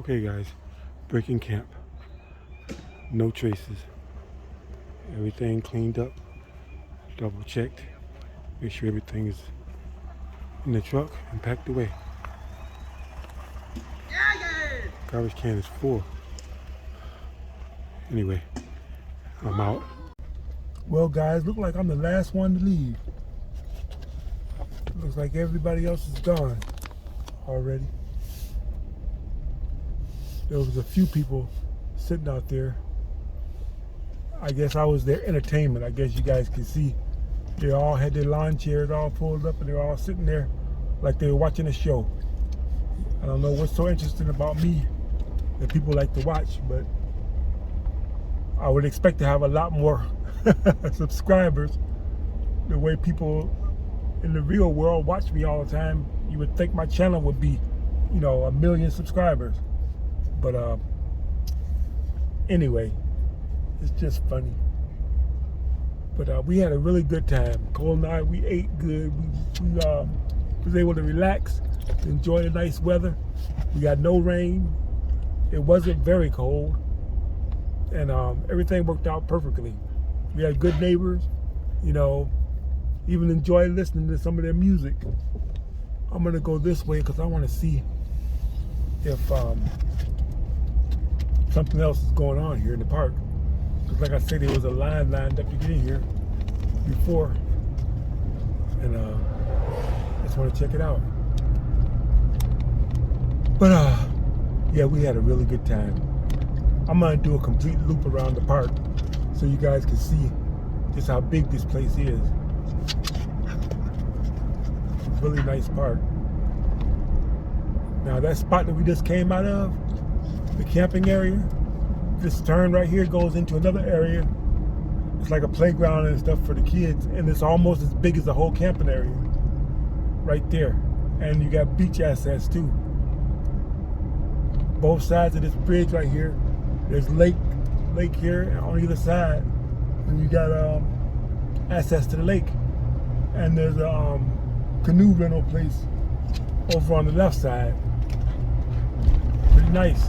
Okay guys, breaking camp. No traces. Everything cleaned up, double checked, make sure everything is in the truck and packed away. Garbage can is full. Anyway, I'm out. Well guys, look like I'm the last one to leave. Looks like everybody else is gone already. There was a few people sitting out there. I guess I was their entertainment. I guess you guys can see they all had their lawn chairs all pulled up and they're all sitting there like they were watching a show. I don't know what's so interesting about me that people like to watch, but I would expect to have a lot more subscribers. The way people in the real world watch me all the time, you would think my channel would be, 1 million subscribers. But anyway, it's just funny. But we had a really good time. Cole and I, we ate good. We was able to relax, enjoy the nice weather. We got no rain. It wasn't very cold. And everything worked out perfectly. We had good neighbors, even enjoyed listening to some of their music. I'm gonna go this way because I want to see if something else is going on here in the park. Because like I said, there was a line lined up to get in here before. And I just want to check it out. But yeah, we had a really good time. I'm gonna do a complete loop around the park so you guys can see just how big this place is. It's a really nice park. Now that spot that we just came out of, the camping area, this turn right here goes into another area. It's like a playground and stuff for the kids, and it's almost as big as the whole camping area right there. And you got beach access too. Both sides of this bridge right here, there's lake here, and on either side, and you got access to the lake. And there's a canoe rental place over on the left side. Pretty nice.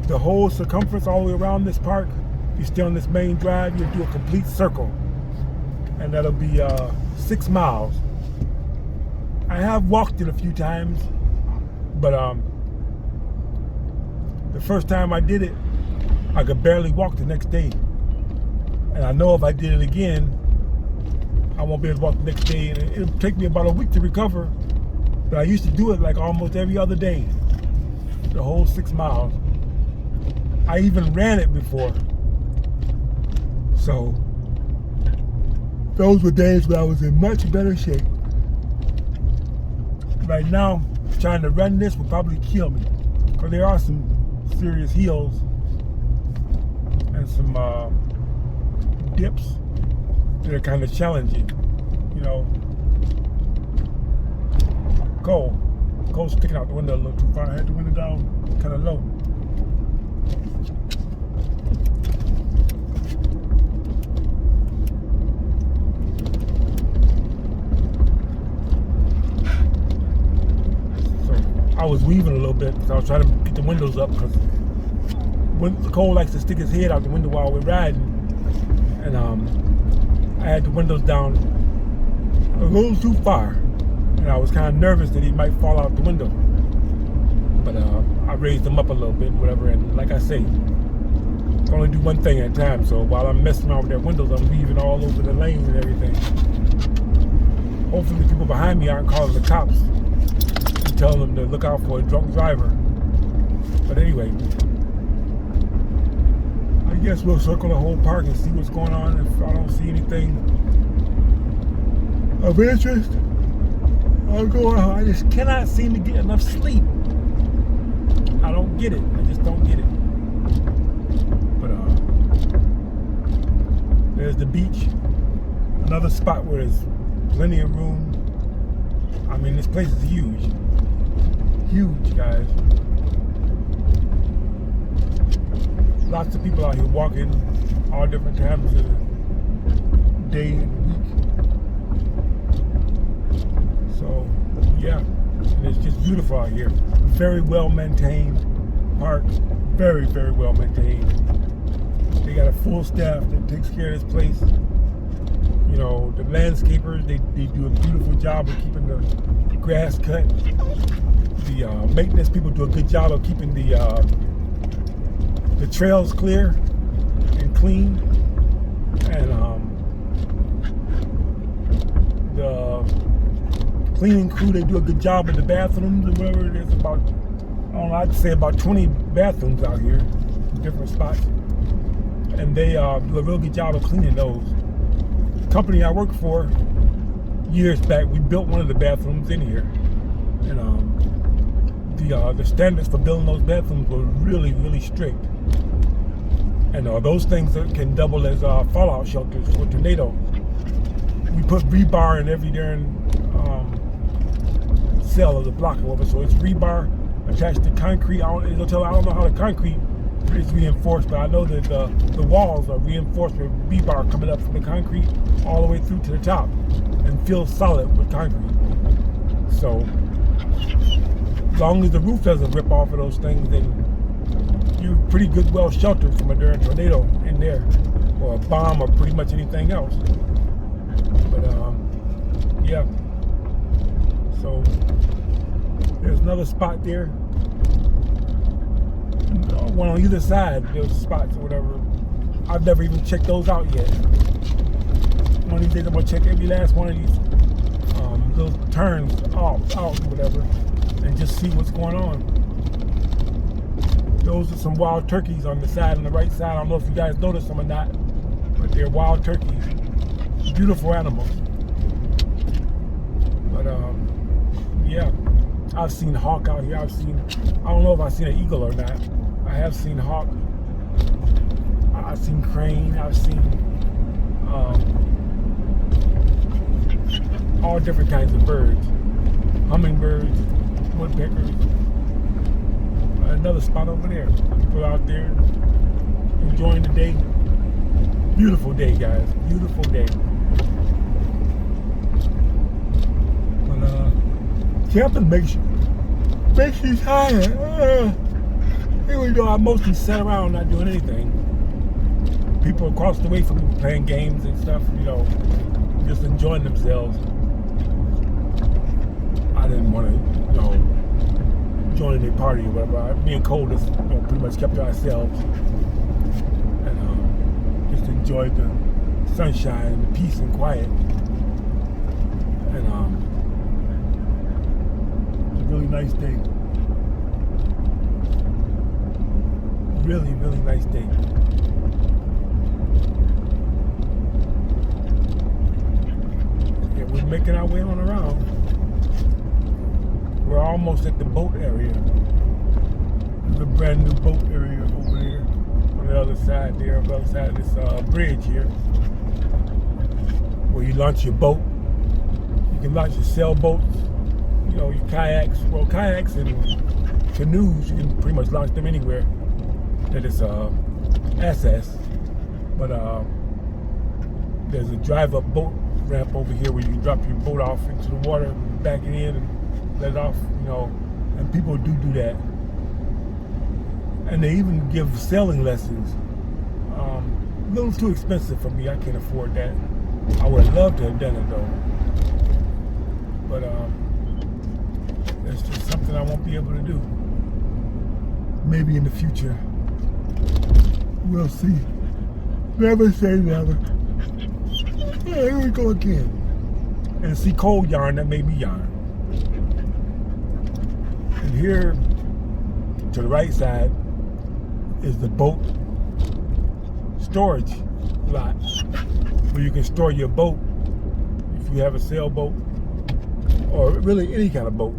The whole circumference all the way around this park, you stay on this main drive, you'll do a complete circle. And that'll be 6 miles. I have walked it a few times, but the first time I did it, I could barely walk the next day. And I know if I did it again, I won't be able to walk the next day, and it'll take me about a week to recover. But I used to do it like almost every other day, the whole 6 miles. I even ran it before. So those were days when I was in much better shape. Right now, trying to run this will probably kill me, because there are some serious hills and some dips that are kind of challenging, Cole's sticking out the window a little too far. I had the window down kind of low. I was weaving a little bit because I was trying to get the windows up, because Cole likes to stick his head out the window while we're riding, and I had the windows down a little too far, and I was kind of nervous that he might fall out the window. But I raised them up a little bit, whatever, and like I say, I can only do one thing at a time. So while I'm messing around with their windows, I'm weaving all over the lane and everything. Hopefully the people behind me aren't calling the cops and telling them to look out for a drunk driver. But anyway, I guess we'll circle the whole park and see what's going on. If I don't see anything of interest, I'll go out. I just cannot seem to get enough sleep. I don't get it. I just don't get it. But there's the beach. Another spot where there's plenty of room. I mean, this place is huge. Huge, guys. Lots of people out here walking all different times of the day and week. So, yeah. and it's just beautiful out here. Very well maintained park, very, very well maintained. They got a full staff that takes care of this place. You know, the landscapers, they do a beautiful job of keeping the grass cut. The maintenance people do a good job of keeping the trails clear and clean. And the cleaning crew, they do a good job with the bathrooms or whatever. There's about, I don't know, I'd say about 20 bathrooms out here in different spots. And they do a real good job of cleaning those. The company I worked for years back, we built one of the bathrooms in here. And the standards for building those bathrooms were really, really strict. And those things can double as fallout shelters for tornado. We put rebar in every darn cell of the block or whatever, so it's rebar attached to concrete. I don't know how the concrete is reinforced, but I know that the walls are reinforced with rebar coming up from the concrete all the way through to the top and filled solid with concrete. So as long as the roof doesn't rip off of those things, then you're pretty good, well sheltered from a darn tornado in there, or a bomb, or pretty much anything else. But yeah. So there's another spot there. One on either side, there's spots or whatever. I've never even checked those out yet. One of these days I'm gonna check every last one of these little turns out or whatever, and just see what's going on. Those are some wild turkeys on the side, on the right side. I don't know if you guys noticed them or not, but they're wild turkeys. Beautiful animals. But yeah, I've seen hawk out here. I don't know if I've seen an eagle or not. I have seen hawk. I've seen crane. I've seen all different kinds of birds. Hummingbirds, woodpeckers. Another spot over there. People out there enjoying the day. Beautiful day, guys. Beautiful day. But camping makes you tired. Even though I mostly sat around not doing anything. People across the way from me playing games and stuff, you know, just enjoying themselves. I didn't want to, you know, join their party or whatever. Me and Cole just, you know, pretty much kept to ourselves and just enjoyed the sunshine and the peace and quiet. And it's a really nice day. Really, really nice day. Yeah, we're making our way on around. We're almost at the boat area. There's a brand new boat area over there on the other side there, on the other side of this bridge here, where you launch your boat. You can launch your sailboats, you know, your kayaks. Well, kayaks and canoes, you can pretty much launch them anywhere that is access. But there's a drive-up boat ramp over here where you can drop your boat off into the water, back it in, and let it off, you know, and people do that. And they even give sailing lessons. A little too expensive for me. I can't afford that. I would have loved to have done it though. But it's just something I won't be able to do. Maybe in the future. We'll see. Never say never. Yeah, here we go again. And see, cold yarn that made me yarn. And here, to the right side, is the boat storage lot, where you can store your boat if you have a sailboat, or really any kind of boat.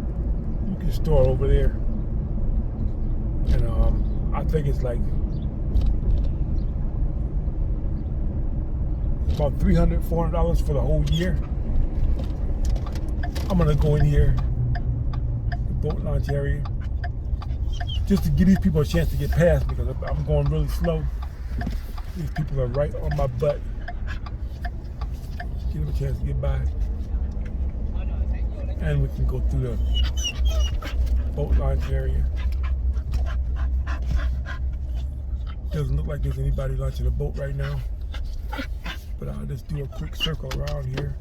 You can store over there. And I think it's like about $300, $400 for the whole year. I'm gonna go in here, the boat launch area, just to give these people a chance to get past, because I'm going really slow. These people are right on my butt. Just give them a chance to get by. And we can go through boat launch area. Doesn't look like there's anybody launching a boat right now. But I'll just do a quick circle around here.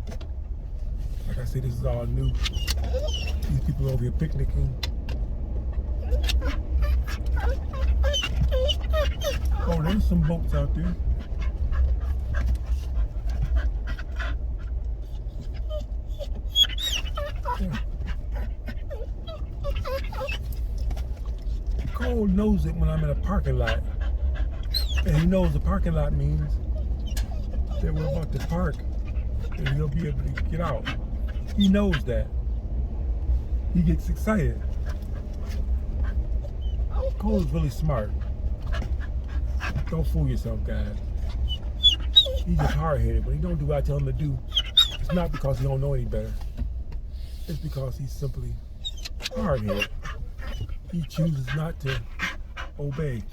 Like I said, this is all new. These people over here picnicking. Oh, there's some boats out there. Yeah. Cole knows it when I'm in a parking lot. And he knows the parking lot means that we're about to park and he'll be able to get out. He knows that. He gets excited. Cole's really smart. Don't fool yourself, guys. He's just hard-headed, but he don't do what I tell him to do. It's not because he don't know any better. It's because he's simply hard-headed. He chooses not to obey.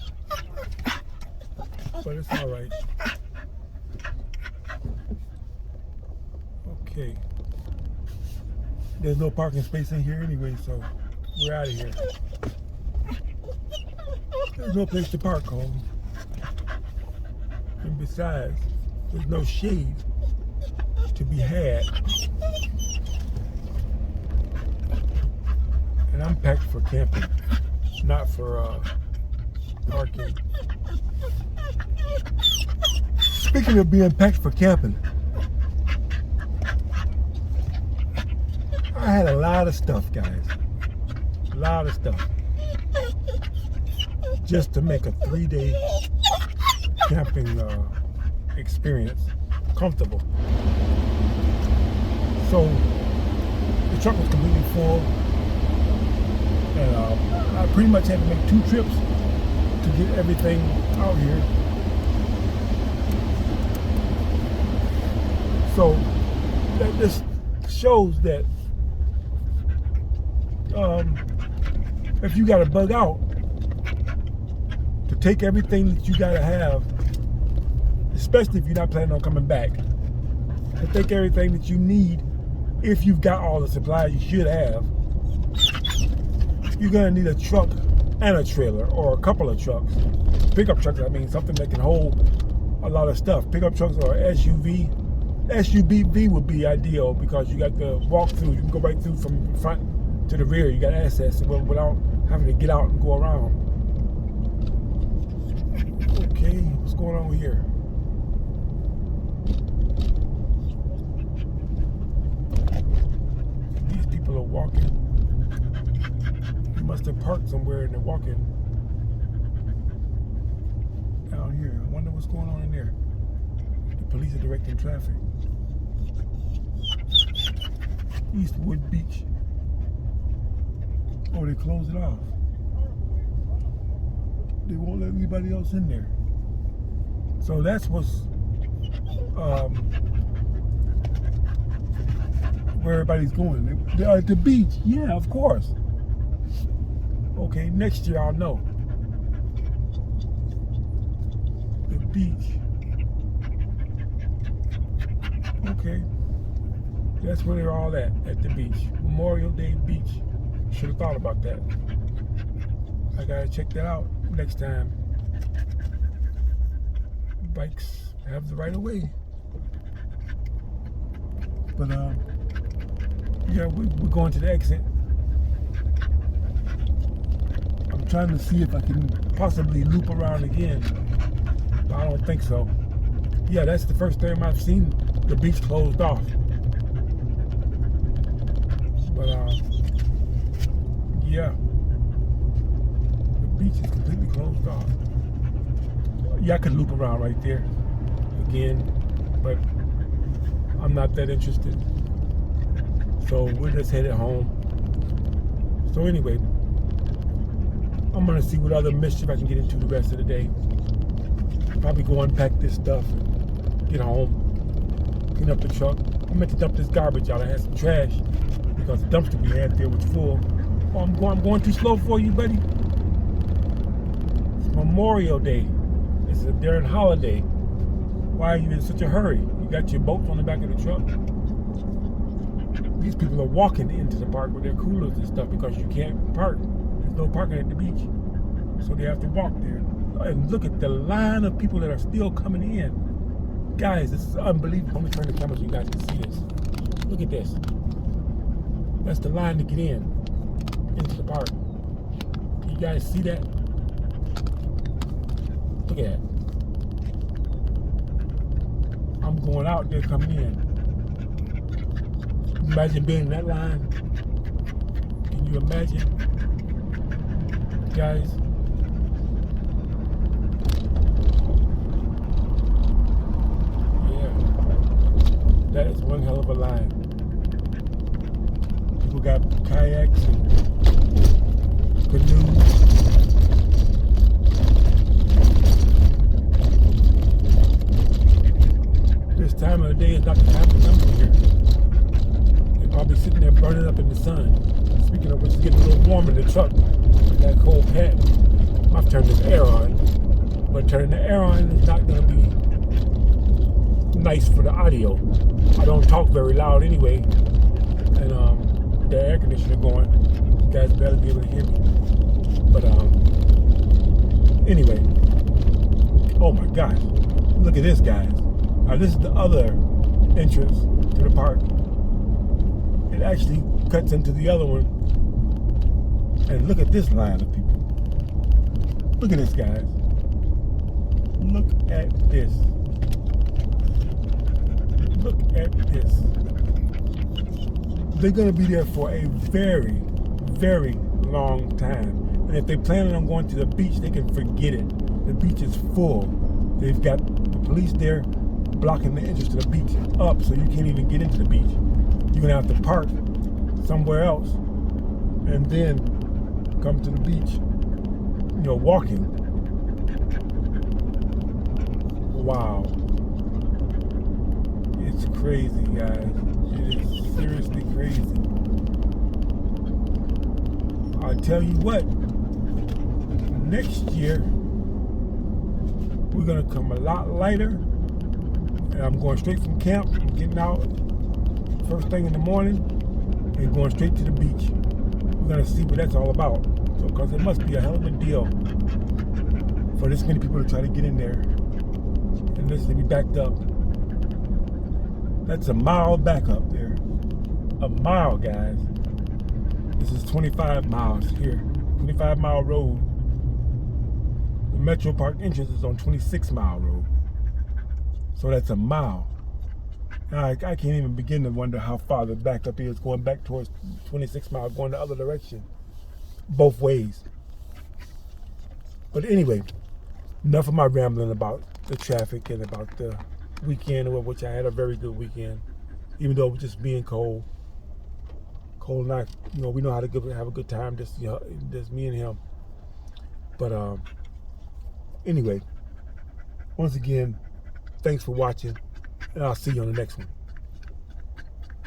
But it's all right. Okay. There's no parking space in here anyway, so we're out of here. There's no place to park, Cole. And besides, there's no shade to be had. And I'm packed for camping, not for parking. Speaking of being packed for camping, I had a lot of stuff, guys. A lot of stuff. Just to make a 3-day camping experience comfortable. So the truck was completely full, and I pretty much had to make 2 trips to get everything out here. So that just shows that if you got to bug out to take everything that you got to have, especially if you're not planning on coming back, to take everything that you need, if you've got all the supplies you should have, you're going to need a truck and a trailer, or a couple of trucks. Pickup trucks, I mean, something that can hold a lot of stuff. Pickup trucks or SUV. SUV would be ideal because you got the walk through. You can go right through from front to the rear. You got access without having to get out and go around. Okay, what's going on here? These people are walking. They must have parked somewhere and they're walking down here. I wonder what's going on in there. The police are directing traffic. Eastwood Beach. Oh, they closed it off. They won't let anybody else in there. So that's what's where everybody's going. They are at the beach. Yeah, of course. Okay, next year I'll know. The beach. Okay. That's where they're all at the beach. Memorial Day Beach. Should have thought about that. I gotta check that out next time. Bikes have the right of way. But yeah, we're going to the exit. I'm trying to see if I can possibly loop around again, but I don't think so. Yeah, that's the first time I've seen the beach closed off. But yeah, the beach is completely closed off. Yeah, I could loop around right there again, but I'm not that interested. So we're just headed home. So anyway, I'm gonna see what other mischief I can get into the rest of the day. Probably go unpack this stuff and get home, clean up the truck. I meant to dump this garbage out. I had some trash because the dumpster we had there was full. Oh, I'm going too slow for you, buddy. It's Memorial Day. It's a during holiday. Why are you in such a hurry? You got your boats on the back of the truck? these people are walking into the park with their coolers and stuff because you can't park. There's no parking at the beach. So they have to walk there. And look at the line of people that are still coming in. Guys, this is unbelievable. Let me turn the camera so you guys can see this. Look at this. That's the line to get into the park. Can you guys see that? Look at that. I'm going out there coming in. Imagine being in that line. Can you imagine? Guys. Yeah. That is one hell of a line. People got kayaks and canoes. This time of the day is not the time to come here. They're probably sitting there burning up in the sun. Speaking of which, it's getting a little warm in the truck. That cold pat. I'm going to turn this air on. But turning the air on is not going to be nice for the audio. I don't talk very loud anyway. And the air conditioner going, you guys better be able to hear me. But anyway. Oh my gosh. Look at this, guys. Now this is the other entrance to the park. It actually cuts into the other one. And look at this line of people. Look at this, guys. Look at this. Look at this. They're going to be there for a very, very long time. And if they're planning on going to the beach, they can forget it. The beach is full. They've got the police there blocking the entrance to the beach up, so you can't even get into the beach. You're gonna have to park somewhere else and then come to the beach. You know, walking. Wow. It's crazy, guys. It is seriously crazy. I tell you what, next year we're gonna come a lot lighter. And I'm going straight from camp. I'm getting out first thing in the morning and going straight to the beach. We're going to see what that's all about. So, because it must be a hell of a deal for this many people to try to get in there and this to be backed up. That's a mile back up there. A mile, guys. This is 25 miles here. 25-mile road. The Metro Park entrance is on 26-mile road. So that's a mile. I can't even begin to wonder how far the back up is, going back towards 26 miles, going the other direction. Both ways. But anyway, enough of my rambling about the traffic and about the weekend, which I had a very good weekend. Even though it was just being cold. Cole and I, you know, we know how to have a good time, just me and him. But anyway, once again, thanks for watching, and I'll see you on the next one.